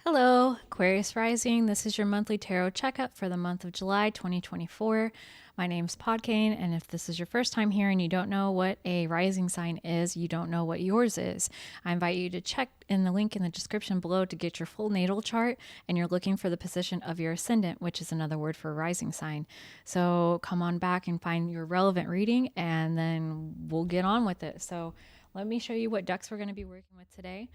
Hello, Aquarius Rising. This is your monthly tarot checkup for the month of July 2024. My name's Podkane, and if this is your first time here and you don't know what a rising sign is, you don't know what yours is, I invite you to check in the link in the description below to get your full natal chart, and you're looking for the position of your ascendant, which is another word for rising sign. So come on back and find your relevant reading, and then we'll get on with it. So let me show you what decks we're going to be working with today.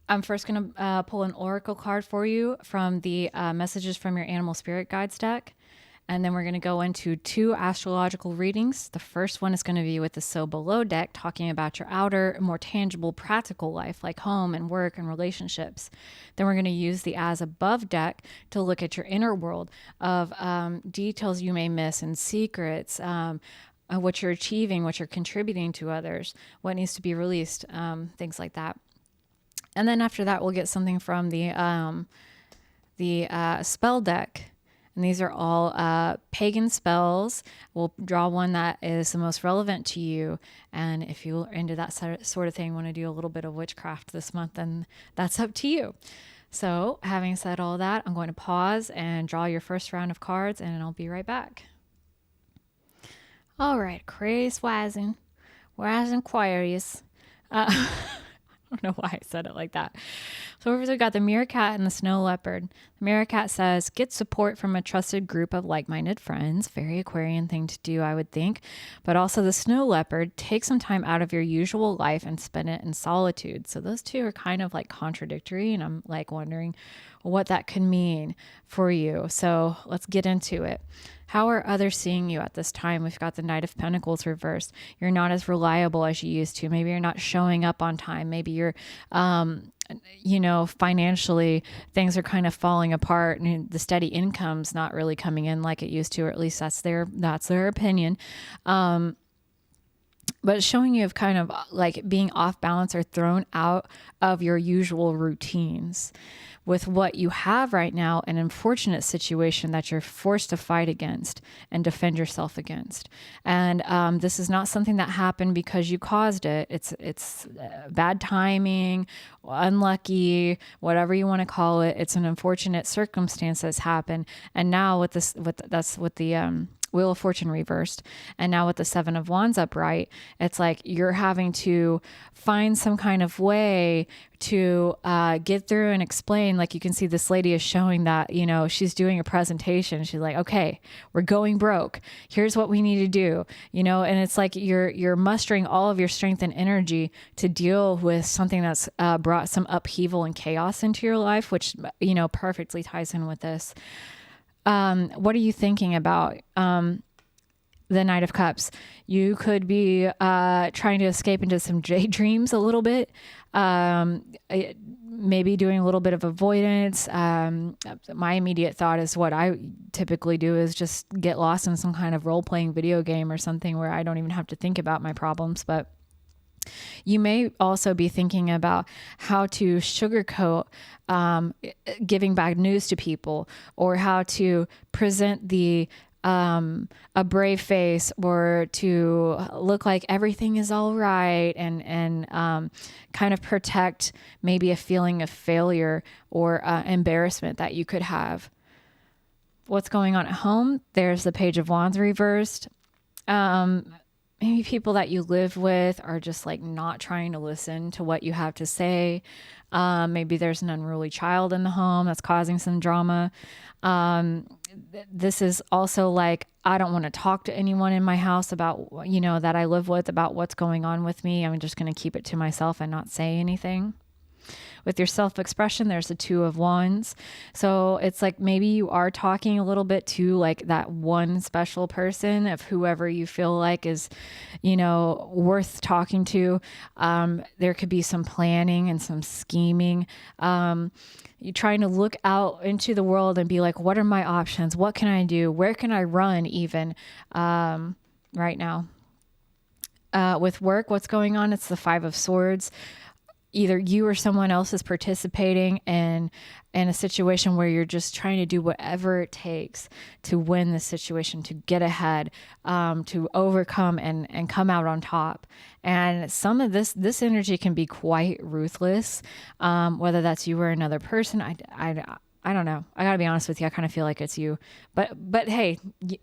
I'm first going to pull an oracle card for you from the messages from your animal spirit guides deck. And then we're going to go into two astrological readings. The first one is going to be with the So Below deck, talking about your outer, more tangible, practical life, like home and work and relationships. Then we're going to use the As Above deck to look at your inner world of details you may miss and secrets, what you're achieving, what you're contributing to others, what needs to be released, things like that. And then after that, we'll get something from the spell deck. And these are all pagan spells. We'll draw one that is the most relevant to you. And if you're into that sort of thing, want to do a little bit of witchcraft this month, then that's up to you. So having said all that, I'm going to pause and draw your first round of cards, and I'll be right back. All right, Aquarius Rising Aquarius. I don't know why I said it like that. So over there, we got the meerkat and the snow leopard. The meerkat says, get support from a trusted group of like-minded friends. Very Aquarian thing to do, I would think. But also the snow leopard, take some time out of your usual life and spend it in solitude. So those two are kind of like contradictory, and I'm like wondering what that could mean for you. So let's get into it. How are others seeing you at this time? We've got the Knight of Pentacles reversed. You're not as reliable as you used to. Maybe you're not showing up on time. Maybe you're, financially things are kind of falling apart, and the steady income's not really coming in like it used to, or at least that's their opinion. But it's showing you of kind of like being off balance or thrown out of your usual routines. With what you have right now, an unfortunate situation that you're forced to fight against and defend yourself against. And this is not something that happened because you caused it. It's bad timing, unlucky, whatever you want to call it. It's an unfortunate circumstance that's happened. And now with the Wheel of Fortune reversed, and now with the Seven of Wands upright, it's like you're having to find some kind of way to get through and explain. Like you can see this lady is showing that, she's doing a presentation. She's like, okay, we're going broke. Here's what we need to do, and it's like you're mustering all of your strength and energy to deal with something that's brought some upheaval and chaos into your life, which, perfectly ties in with this. What are you thinking about? The Knight of Cups. You could be trying to escape into some daydreams a little bit. Maybe doing a little bit of avoidance. My immediate thought is what I typically do is just get lost in some kind of role-playing video game or something where I don't even have to think about my problems. But you may also be thinking about how to sugarcoat giving bad news to people, or how to present a brave face, or to look like everything is all right, and kind of protect maybe a feeling of failure or embarrassment that you could have. What's going on at home? There's the Page of Wands reversed. Maybe people that you live with are just like not trying to listen to what you have to say. Maybe there's an unruly child in the home that's causing some drama. This is also like, I don't want to talk to anyone in my house about, that I live with, about what's going on with me. I'm just going to keep it to myself and not say anything. With your self-expression, there's the Two of Wands. So it's like maybe you are talking a little bit to like that one special person of whoever you feel like is, worth talking to. There could be some planning and some scheming. You're trying to look out into the world and be like, what are my options? What can I do? Where can I run even right now? With work, what's going on? It's the Five of Swords. either you or someone else is participating in a situation where you're just trying to do whatever it takes to win the situation, to get ahead, to overcome and come out on top. And some of this energy can be quite ruthless, whether that's you or another person. I don't know. I gotta be honest with you. I kind of feel like it's you, but hey,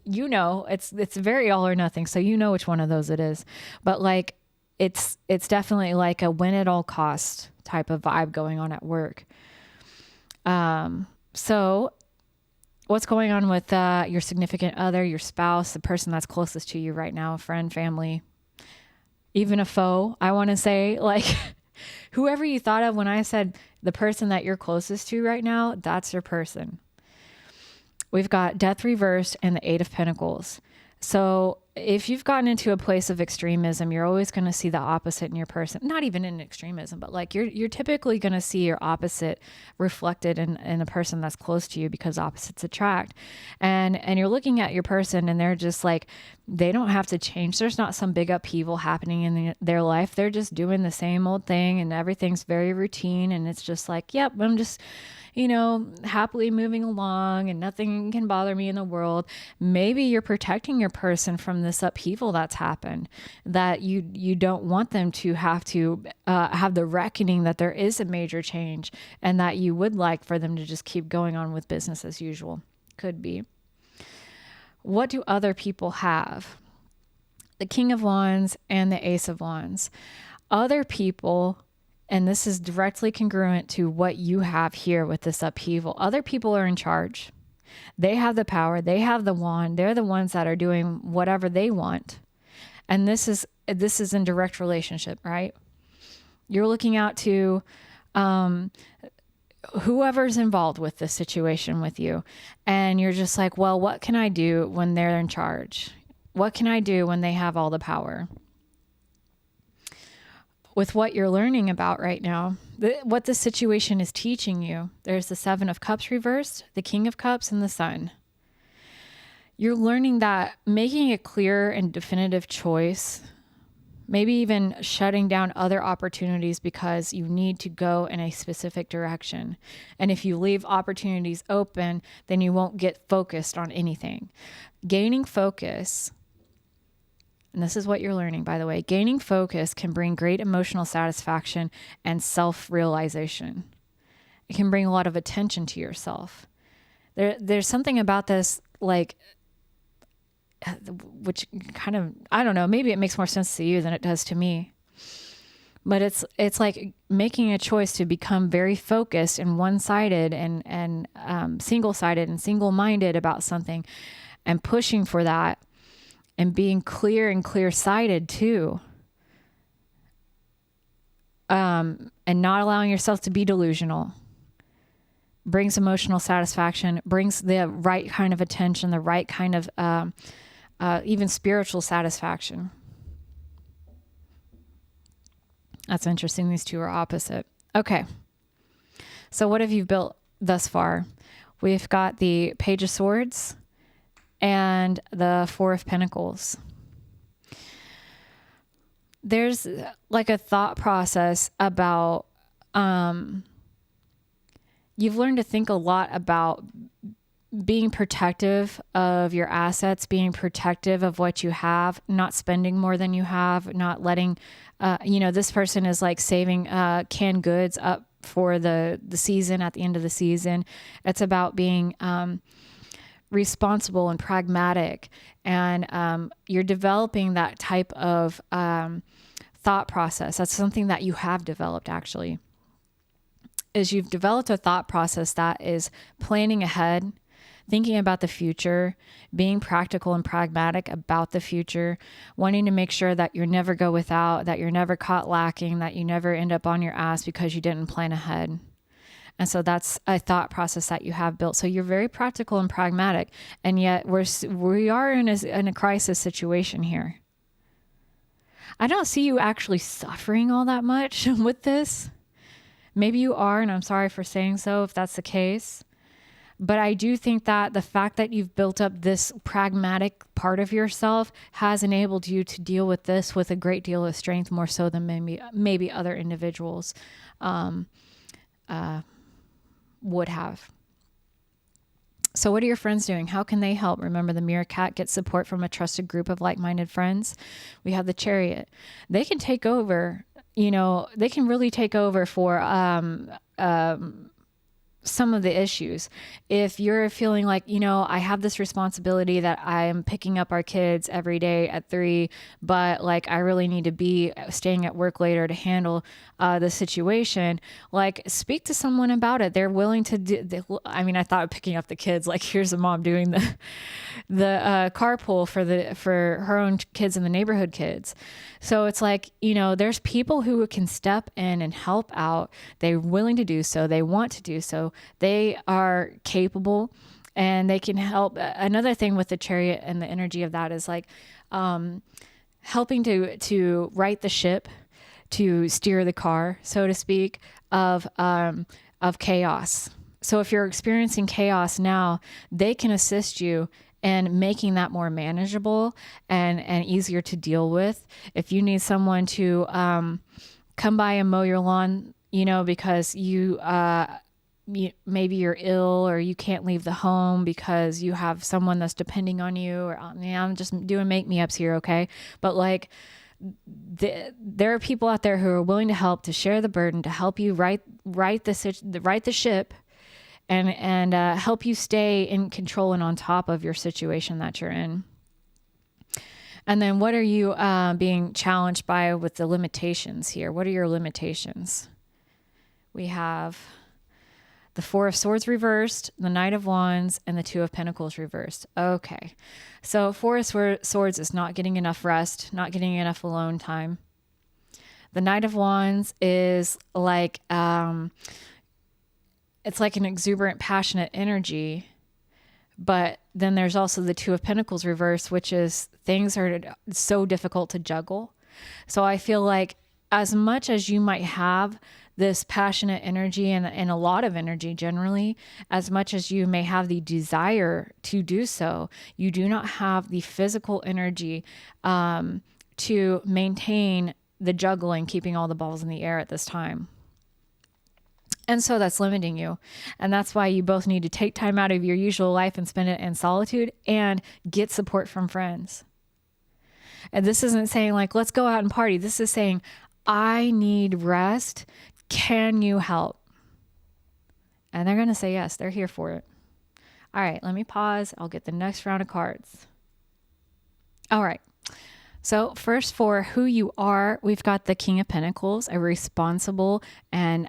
you know, it's very all or nothing. So you know which one of those it is, but like, it's definitely like a win at all cost type of vibe going on at work. So what's going on with your significant other, your spouse, the person that's closest to you right now, a friend, family, even a foe? I want to say, like, whoever you thought of when I said the person that you're closest to right now, that's your person. We've got Death reversed and the Eight of Pentacles. So if you've gotten into a place of extremism, you're always going to see the opposite in your person. Not even in extremism, but like you're typically going to see your opposite reflected in a person that's close to you, because opposites attract. And you're looking at your person and they're just like, they don't have to change. There's not some big upheaval happening in their life. They're just doing the same old thing and everything's very routine. And it's just like, yep, I'm just, happily moving along and nothing can bother me in the world. Maybe you're protecting your person from this upheaval that's happened, that you don't want them to have the reckoning that there is a major change, and that you would like for them to just keep going on with business as usual. Could be. What do other people have? The King of Wands and the Ace of Wands. Other people, and this is directly congruent to what you have here with this upheaval. Other people are in charge. They have the power. They have the wand. They're the ones that are doing whatever they want. And this is in direct relationship, right? You're looking out to whoever's involved with this situation with you. And you're just like, well, what can I do when they're in charge? What can I do when they have all the power? With what you're learning about right now, what the situation is teaching you, there's the Seven of Cups reversed, the King of Cups, and the Sun. You're learning that making a clear and definitive choice, maybe even shutting down other opportunities because you need to go in a specific direction. And if you leave opportunities open, then you won't get focused on anything. Gaining focus, and this is what you're learning, by the way, gaining focus can bring great emotional satisfaction and self-realization. It can bring a lot of attention to yourself. There's something about this, like, which kind of, I don't know, maybe it makes more sense to you than it does to me. But it's like making a choice to become very focused and one-sided and single-sided and single-minded about something, and pushing for that. And being clear and clear-sighted too. And not allowing yourself to be delusional. Brings emotional satisfaction, brings the right kind of attention, the right kind of even spiritual satisfaction. That's interesting. These two are opposite. Okay. So what have you built thus far? We've got the Page of Swords and the Four of Pentacles. There's like a thought process about, you've learned to think a lot about being protective of your assets, being protective of what you have, not spending more than you have, not letting, this person is like saving canned goods up for the season, at the end of the season. It's about being, responsible and pragmatic, and you're developing that type of thought process. That's something that you have developed, actually, is you've developed a thought process that is planning ahead, thinking about the future, being practical and pragmatic about the future, wanting to make sure that you never go without, that you're never caught lacking, that you never end up on your ass because you didn't plan ahead. And so that's a thought process that you have built. So you're very practical and pragmatic, and yet we are in a crisis situation here. I don't see you actually suffering all that much with this. Maybe you are, and I'm sorry for saying so if that's the case. But I do think that the fact that you've built up this pragmatic part of yourself has enabled you to deal with this with a great deal of strength, more so than maybe other individuals would have. So what are your friends doing? How can they help? Remember, the meerkat gets support from a trusted group of like-minded friends. We have the chariot. They can take over, they can really take over for some of the issues. If you're feeling like, I have this responsibility that I'm picking up our kids every day at 3, but like I really need to be staying at work later to handle the situation, like speak to someone about it. They're willing to do. I thought of picking up the kids, like here's a mom doing the carpool for her own kids and the neighborhood kids. So it's like, there's people who can step in and help out. They're willing to do so. They want to do so. They are capable and they can help. Another thing with the chariot and the energy of that is like helping to right the ship, to steer the car, so to speak, of chaos. So if you're experiencing chaos now, they can assist you and making that more manageable and easier to deal with. If you need someone to come by and mow your lawn, because maybe you're ill or you can't leave the home because you have someone that's depending on you, or I'm just doing make-me-ups here, okay? But like there are people out there who are willing to help, to share the burden, to help you right the ship, and help you stay in control and on top of your situation that you're in. And then what are you being challenged by with the limitations here? What are your limitations? We have the Four of Swords reversed, the Knight of Wands, and the Two of Pentacles reversed. Okay. So Four of Swords is not getting enough rest, not getting enough alone time. The Knight of Wands is like, it's like an exuberant, passionate energy. But then there's also the Two of Pentacles reversed, which is things are so difficult to juggle. So I feel like as much as you might have this passionate energy and a lot of energy generally, as much as you may have the desire to do so, you do not have the physical energy to maintain the juggling, keeping all the balls in the air at this time. And so that's limiting you. And that's why you both need to take time out of your usual life and spend it in solitude and get support from friends. And this isn't saying like, let's go out and party. This is saying, I need rest. Can you help? And they're going to say yes. They're here for it. All right, let me pause. I'll get the next round of cards. All right. So first, for who you are, we've got the King of Pentacles, a responsible and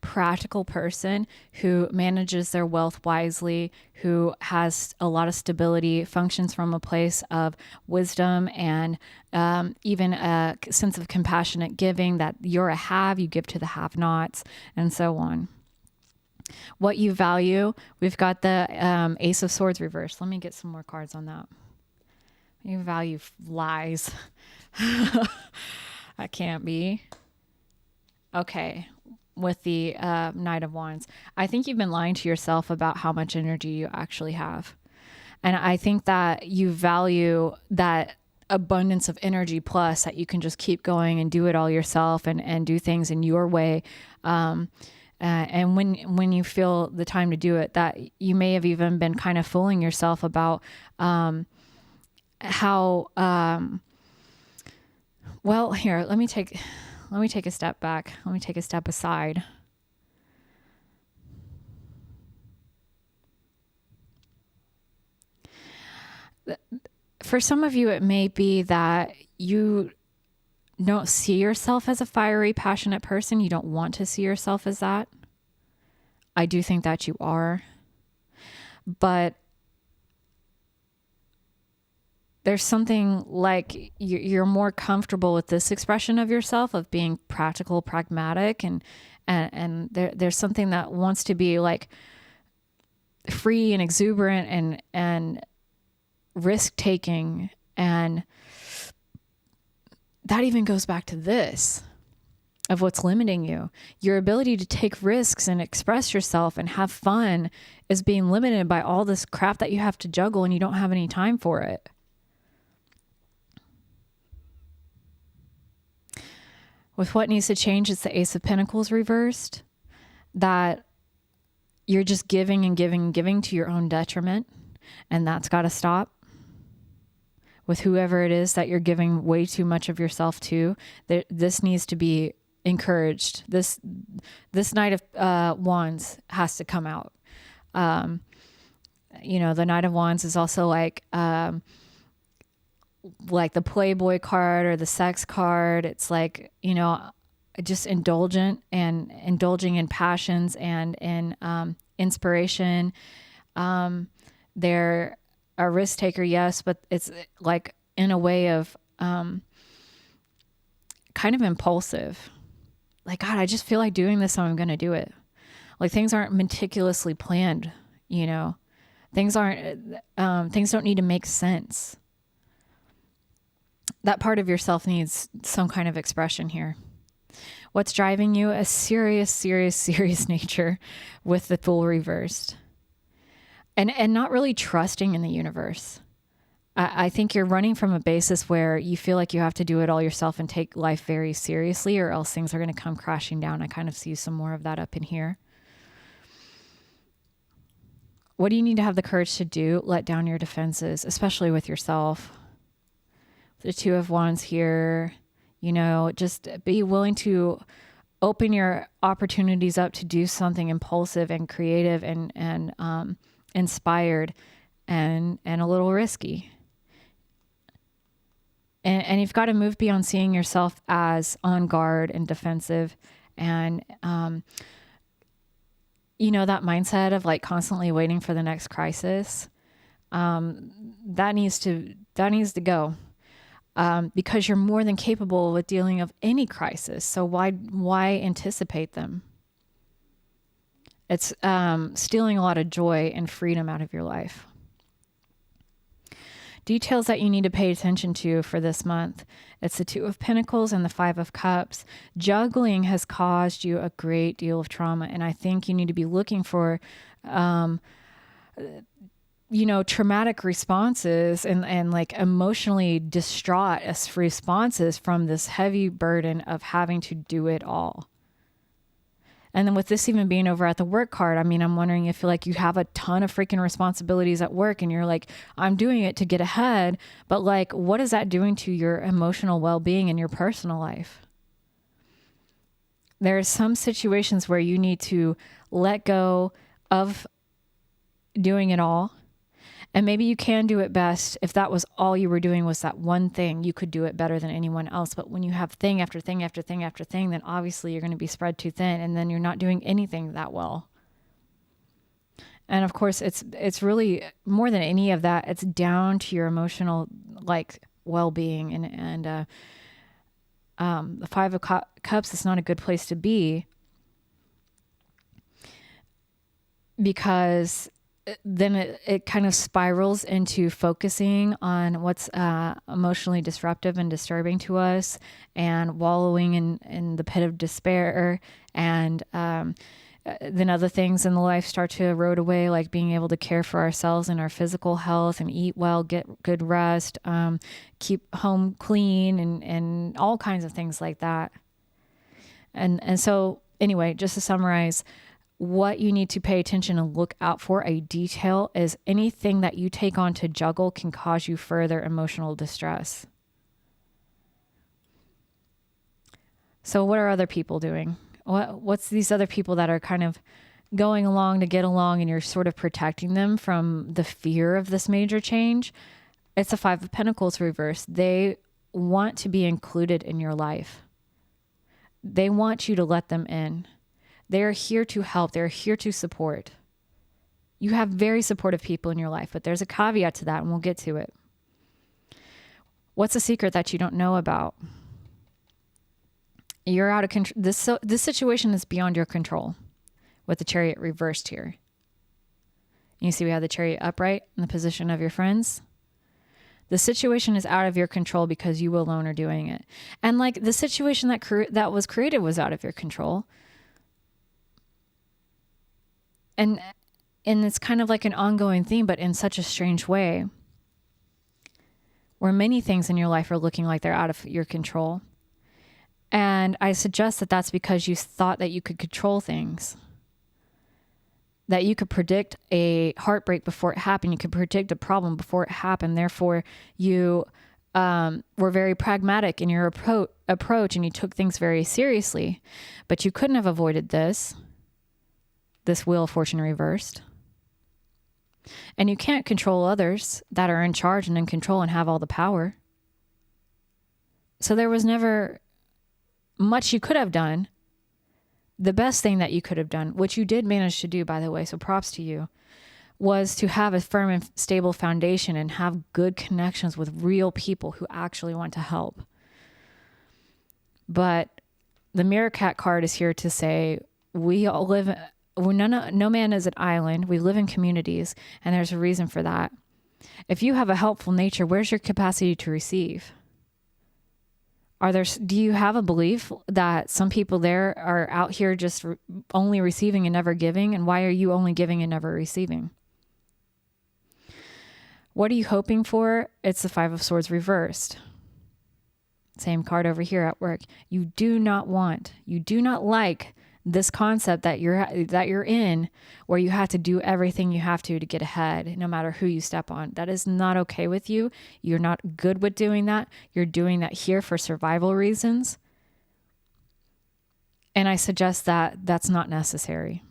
practical person who manages their wealth wisely, who has a lot of stability, functions from a place of wisdom and even a sense of compassionate giving, that you're a have, you give to the have-nots, and so on. What you value, we've got the Ace of Swords reversed. Let me get some more cards on that. You value lies. That can't be. Okay. With the Knight of Wands. I think you've been lying to yourself about how much energy you actually have. And I think that you value that abundance of energy, plus that you can just keep going and do it all yourself and do things in your way. And when you feel the time to do it, that you may have even been kind of fooling yourself about how well, here, let me take a step back. Let me take a step aside. For some of you, it may be that you don't see yourself as a fiery, passionate person. You don't want to see yourself as that. I do think that you are. But there's something like you're more comfortable with this expression of yourself, of being practical, pragmatic, and there's something that wants to be like free and exuberant and risk taking, and that even goes back to this. of what's limiting you. Your ability to take risks and express yourself and have fun is being limited by all this crap that you have to juggle and you don't have any time for it. With what needs to change, it's the Ace of Pentacles reversed, that you're just giving and giving and giving to your own detriment, and that's got to stop. With whoever it is that you're giving way too much of yourself to, this needs to be encouraged. This Knight of Wands has to come out. The Knight of Wands is also like the Playboy card or the sex card. It's like, just indulgent and indulging in passions and in inspiration. They're a risk taker, yes, but it's like in a way of kind of impulsive. Like, God, I just feel like doing this, so I'm going to do it. Like, things aren't meticulously planned, things don't need to make sense. That part of yourself needs some kind of expression here. What's driving you? A serious, serious, serious nature with the Fool reversed. And not really trusting in the universe. I think you're running from a basis where you feel like you have to do it all yourself and take life very seriously, or else things are going to come crashing down. I kind of see some more of that up in here. What do you need to have the courage to do? Let down your defenses, especially with yourself. The Two of Wands here, just be willing to open your opportunities up to do something impulsive and creative and inspired and a little risky. And you've got to move beyond seeing yourself as on guard and defensive and, that mindset of like constantly waiting for the next crisis. That needs to go. Because you're more than capable with dealing with any crisis. So why anticipate them? It's stealing a lot of joy and freedom out of your life. Details that you need to pay attention to for this month. It's the Two of Pentacles and the Five of Cups. Juggling has caused you a great deal of trauma. And I think you need to be looking for traumatic responses and like emotionally distraught responses from this heavy burden of having to do it all. And then with this even being over at the work card, I'm wondering if you have a ton of freaking responsibilities at work and you're like, I'm doing it to get ahead. But like, what is that doing to your emotional well-being in your personal life? There are some situations where you need to let go of doing it all. And maybe you can do it best if that was all you were doing was that one thing. You could do it better than anyone else. But when you have thing after thing after thing after thing, then obviously you're going to be spread too thin, and then you're not doing anything that well. And of course, it's really more than any of that. It's down to your emotional well-being and the Five of Cups is not a good place to be, because then it kind of spirals into focusing on what's emotionally disruptive and disturbing to us, and wallowing in the pit of despair. And then other things in the life start to erode away, like being able to care for ourselves and our physical health and eat well, get good rest, keep home clean, and all kinds of things like that. And so anyway, just to summarize, what you need to pay attention and look out for, a detail, is anything that you take on to juggle can cause you further emotional distress. So what are other people doing? What's these other people that are kind of going along to get along, and you're sort of protecting them from the fear of this major change? It's a Five of Pentacles reversed. They want to be included in your life. They want you to let them in. They're here to help. They're here to support. You have very supportive people in your life, but there's a caveat to that, and we'll get to it. What's a secret that you don't know about? You're out of control. This situation is beyond your control with the Chariot reversed here. You see we have the Chariot upright in the position of your friends. The situation is out of your control because you alone are doing it. And like the situation that was created was out of your control. And it's kind of like an ongoing theme, but in such a strange way, where many things in your life are looking like they're out of your control. And I suggest that that's because you thought that you could control things, that you could predict a heartbreak before it happened. You could predict a problem before it happened. Therefore, you were very pragmatic in your approach, and you took things very seriously. But you couldn't have avoided this Wheel of Fortune reversed. And you can't control others that are in charge and in control and have all the power. So there was never much you could have done. The best thing that you could have done, which you did manage to do, by the way, so props to you, was to have a firm and stable foundation and have good connections with real people who actually want to help. But the Meerkat card is here to say we all live, no man is an island. We live in communities, and there's a reason for that. If you have a helpful nature, where's your capacity to receive? Do you have a belief that some people there are out here just only receiving and never giving? And why are you only giving and never receiving? What are you hoping for? It's the Five of Swords reversed. Same card over here at work. You do not like this concept that you're in, where you have to do everything you have to get ahead, no matter who you step on. That is not okay with you. You're not good with doing that. You're doing that here for survival reasons. And I suggest that that's not necessary,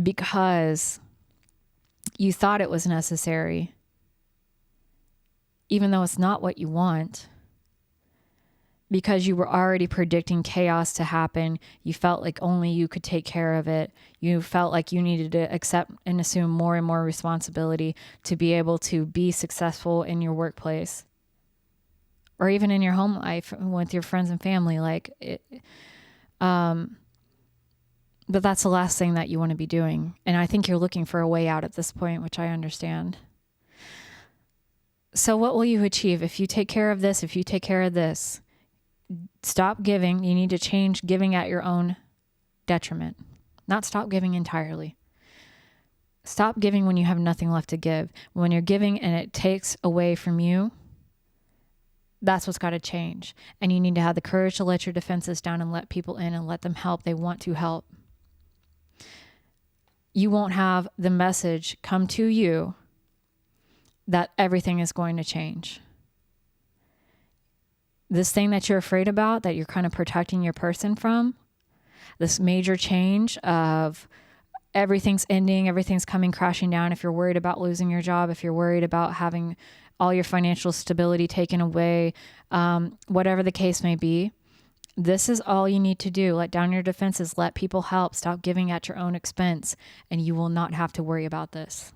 because you thought it was necessary, even though it's not what you want. Because you were already predicting chaos to happen. You felt like only you could take care of it. You felt like you needed to accept and assume more and more responsibility to be able to be successful in your workplace, or even in your home life with your friends and family. But that's the last thing that you want to be doing. And I think you're looking for a way out at this point, which I understand. So what will you achieve if you take care of this, if you take care of this? Stop giving. You need to change giving at your own detriment. Not stop giving entirely. Stop giving when you have nothing left to give. When you're giving and it takes away from you, that's what's got to change. And you need to have the courage to let your defenses down and let people in and let them help. They want to help. You won't have the message come to you that everything is going to change. This thing that you're afraid about, that you're kind of protecting your person from, this major change of everything's ending, everything's coming crashing down. If you're worried about losing your job, if you're worried about having all your financial stability taken away, whatever the case may be, this is all you need to do. Let down your defenses, let people help, stop giving at your own expense, and you will not have to worry about this.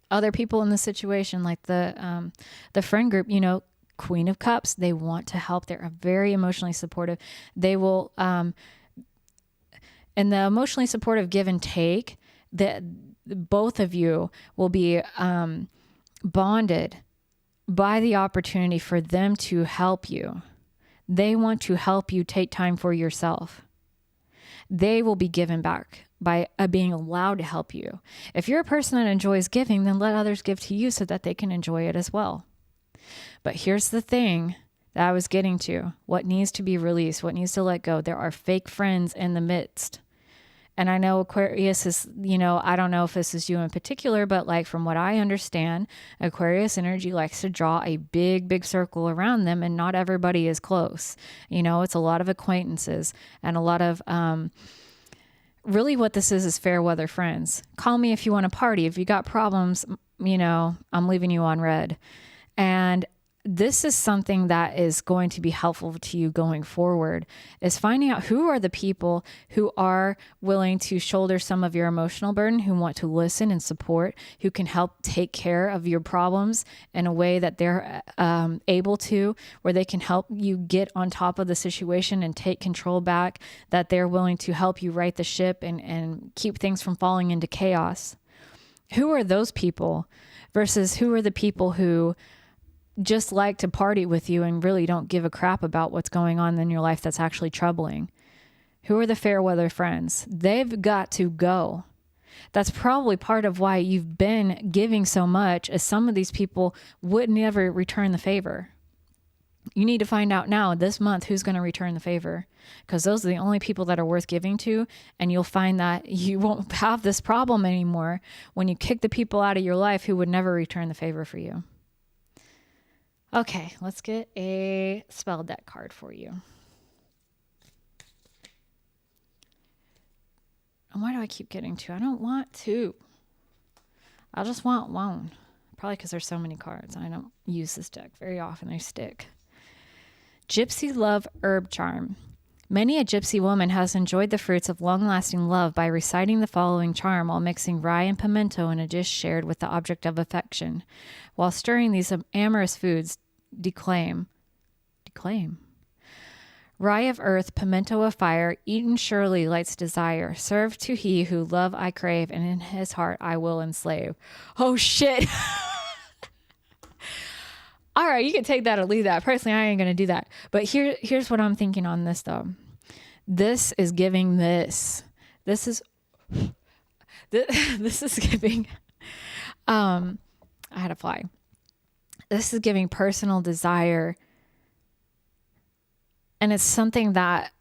Other people in the situation, like the friend group, Queen of Cups, they want to help. They're very emotionally supportive. They will, and the emotionally supportive give and take, that both of you will be bonded by the opportunity for them to help you. They want to help you take time for yourself. They will be given back by being allowed to help you. If you're a person that enjoys giving, then let others give to you so that they can enjoy it as well. But here's the thing that I was getting to. What needs to be released? What needs to let go? There are fake friends in the midst. And I know Aquarius is, I don't know if this is you in particular, but like from what I understand, Aquarius energy likes to draw a big, big circle around them, and not everybody is close. It's a lot of acquaintances and a lot of, really what this is fair weather friends. Call me if you want to party. If you got problems, I'm leaving you on red. And this is something that is going to be helpful to you going forward, is finding out who are the people who are willing to shoulder some of your emotional burden, who want to listen and support, who can help take care of your problems in a way that they're able to, where they can help you get on top of the situation and take control back, that they're willing to help you right the ship and keep things from falling into chaos. Who are those people versus who are the people who just like to party with you and really don't give a crap about what's going on in your life that's actually troubling? Who are the fair weather friends? They've got to go. That's probably part of why you've been giving so much, as some of these people would never return the favor. You need to find out now this month who's going to return the favor, because those are the only people that are worth giving to. And you'll find that you won't have this problem anymore when you kick the people out of your life who would never return the favor for you. Okay, let's get a spell deck card for you. And why do I keep getting two? I don't want two. I just want one. Probably because there's so many cards. I don't use this deck very often. They stick. Gypsy Love Herb Charm. Many a gypsy woman has enjoyed the fruits of long-lasting love by reciting the following charm while mixing rye and pimento in a dish shared with the object of affection. While stirring these amorous foods, declaim. Rye of earth, pimento of fire, eaten surely lights desire. Serve to he who love I crave, and in his heart I will enslave. Oh, shit. All right, you can take that or leave that. Personally, I ain't going to do that. But here's what I'm thinking on this, though. This is giving this. This is giving, I had a fly. This is giving personal desire. And it's something that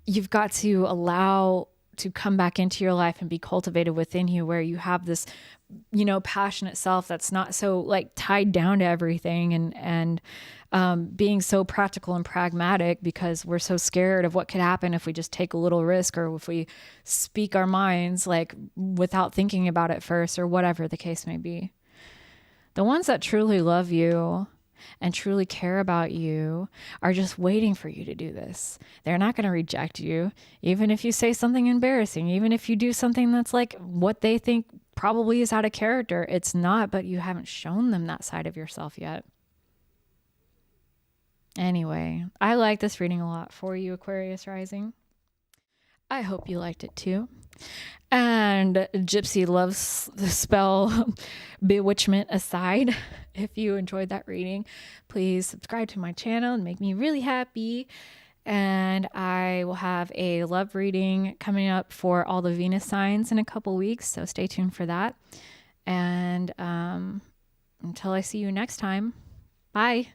you've got to allow to come back into your life and be cultivated within you, where you have this, passionate self that's not so like tied down to everything and being so practical and pragmatic, because we're so scared of what could happen if we just take a little risk, or if we speak our minds like without thinking about it first, or whatever the case may be. The ones that truly love you and truly care about you are just waiting for you to do this. They're not going to reject you, even if you say something embarrassing, even if you do something that's like what they think probably is out of character. It's not, but you haven't shown them that side of yourself yet. Anyway, I like this reading a lot for you, Aquarius rising. I hope you liked it too. And Gypsy loves the spell bewitchment aside. If you enjoyed that reading, please subscribe to my channel and make me really happy. And I will have a love reading coming up for all the Venus signs in a couple weeks. So stay tuned for that. And until I see you next time, bye.